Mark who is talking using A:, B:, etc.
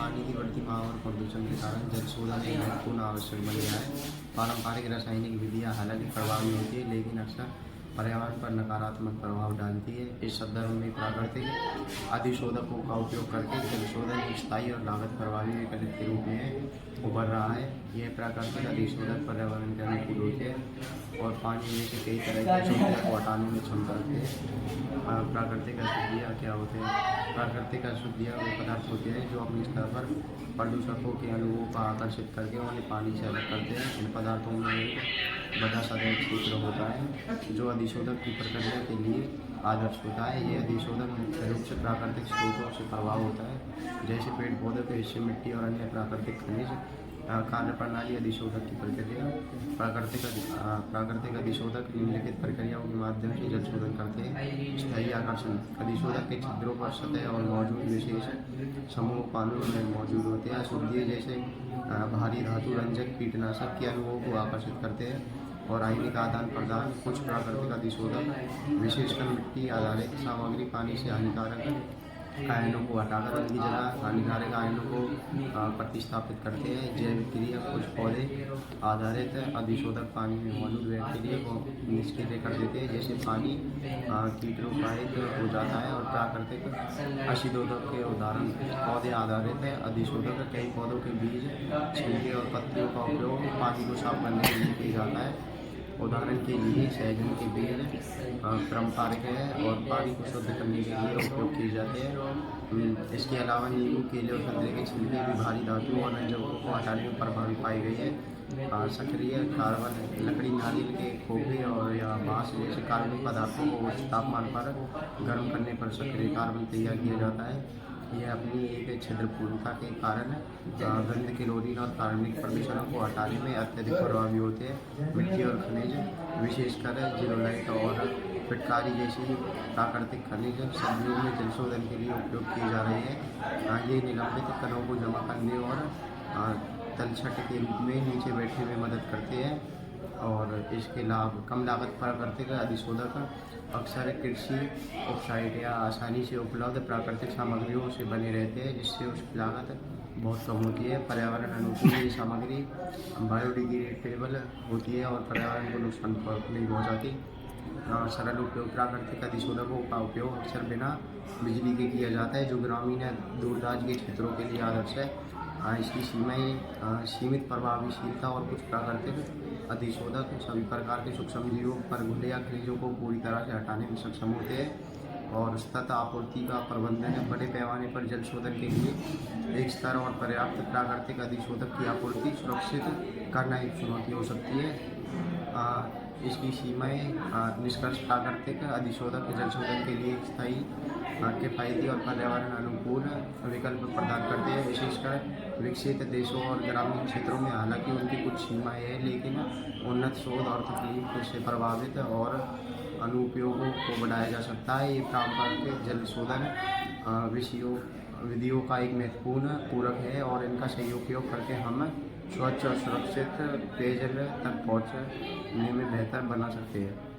A: पानी की बढ़ती मांग और प्रदूषण के कारण जल शोधन एक महत्वपूर्ण आवश्यक बन गया है। पारंपरिक रासायनिक विधियाँ हालांकि प्रभावी होती है, लेकिन अक्सर पर्यावरण पर नकारात्मक प्रभाव डालती है। इस संदर्भ में प्राकृतिक अधिशोधकों का उपयोग करके जल शोधन एक स्थायी और लागत प्रभावी विकल्प के रूप में उभर रहा है। यह प्राकृतिक अधिशोधक पर्यावरण के अनुकूल होते हैं और पानी में से कई तरह की अशुद्धियों को हटाने में क्षमता रखते हैं। प्राकृतिक अशुद्धियाँ क्या होते हैं? प्राकृतिक अशुद्धियाँ वो पदार्थ होते हैं जो अपने स्तर पर प्रदूषकों के अणुओं को आकर्षित करके उन्हें पानी से अलग करते हैं। इन पदार्थों में एक बड़ा सतह क्षेत्र होता है जो अधिशोधक की प्रक्रिया के लिए आदर्श होता है। ये अधिशोधक मुख्य रूप से प्राकृतिक स्रोतों से प्रभाव होता है, जैसे पेड़ पौधों के हिस्से, मिट्टी और अन्य प्राकृतिक खनिज। कार्य प्रणाली अधिशोधक की प्रक्रिया। प्राकृतिक अधिशोधक निम्नलिखित प्रक्रियाओं के माध्यम से जल शोधन करते हैं। स्थायी आकर्षण। अधिशोधक के छिद्रों पर सतह और मौजूद विशेष समूह पानी में मौजूद होते हैं। अशुद्धियाँ जैसे भारी धातु, रंजक, कीटनाशक के अणुओं को आकर्षित करते हैं। और आयनिक आदान प्रदान। कुछ प्राकृतिक अधिशोधक विशेषकर मिट्टी आधारित सामग्री पानी से हानिकारक आयनों को हटाकर उनकी जगह हानिकारक आयनों को प्रतिस्थापित करते हैं। जैविक क्रिया। कुछ पौधे आधारित अधिशोधक पानी में मौजूद बैक्टीरिया को निष्क्रिय कर देते हैं, जैसे पानी कीटोकाइट हो जाता है। और प्राकृतिक अशिशोधक के उदाहरण। पौधे आधारित अधिशोधक कई पौधों के बीज, छिलके और पत्तियों का उपयोग पानी को साफ करने के लिए किया जाता है। उदाहरण के लिए सहजन के बीज पारंपरिक है और पानी को शुद्ध करने के लिए उपयोग किए जाते हैं। इसके अलावा नींबू, केले और संतरे के छिलके भी भारी धातु और रंजकों को हटाने में प्रभावी पाई गई है। सक्रिय कार्बन। लकड़ी, नारियल के खोखे और या बांस जैसे कार्बनिक पदार्थों को उच्च तापमान पर गर्म करने पर सक्रिय कार्बन तैयार किया जाता है। यह अपनी एक छिद्रपूर्णता के कारण गंध, क्लोरीन और कार्बनिक प्रदूषणों को हटाने में अत्यधिक प्रभावी होते हैं। मिट्टी और खनिज, विशेषकर जियोलाइट और फिटकारी जैसी प्राकृतिक खनिज सब्जियों में जल शोधन के लिए उपयोग किए जा रहे हैं। ये निलंबित कणों को जमा करने और तलछट के रूप में नीचे बैठने में मदद करते हैं। और इसके लाभ। कम लागत। प्राकृतिक अधिशोधक अक्सर कृषि ऑक्साइड या आसानी से उपलब्ध प्राकृतिक सामग्रियों से बने रहते हैं, जिससे उसकी लागत बहुत कम होती है। पर्यावरण अनुकूल। ये सामग्री बायोडिग्रेडेबल होती है और पर्यावरण को नुकसान नहीं पहुँचाती। सरल उपयोग। प्राकृतिक अधिशोधकों का उपयोग अक्सर बिना बिजली के किया जाता है, जो ग्रामीण या दूरदराज के क्षेत्रों के लिए आदर्श है। इसकी सीमाएँ सीमित प्रभावशीलता। और कुछ प्राकृतिक अधिशोधक सभी प्रकार के सूक्ष्म जीवों, परघुले या खनिजों को पूरी तरह से हटाने में सक्षम होते हैं। और सतत आपूर्ति का प्रबंधन। बड़े पैमाने पर जल शोधन के लिए एक स्तर और पर्याप्त प्राकृतिक अधिशोधक की आपूर्ति सुरक्षित करना एक चुनौती हो सकती है। इसकी सीमाएँ। निष्कर्ष। प्राकृतिक अधिशोधक जल शोधन के लिए स्थायी, किफायती और पर्यावरण अनुकूल विकल्प प्रदान करते हैं, विशेषकर विकसित देशों और ग्रामीण क्षेत्रों में। हालांकि उनकी कुछ सीमाएँ हैं, लेकिन उन्नत शोध और तकनीक से प्रभावित और अनुप्रयोगों को बढ़ाया जा सकता है। ये पारंपरिक जल शोधन विधियों का एक महत्वपूर्ण पूरक है और इनका सही उपयोग करके हम स्वच्छ और सुरक्षित पेयजल तक पहुँचने में बेहतर बना सकते हैं।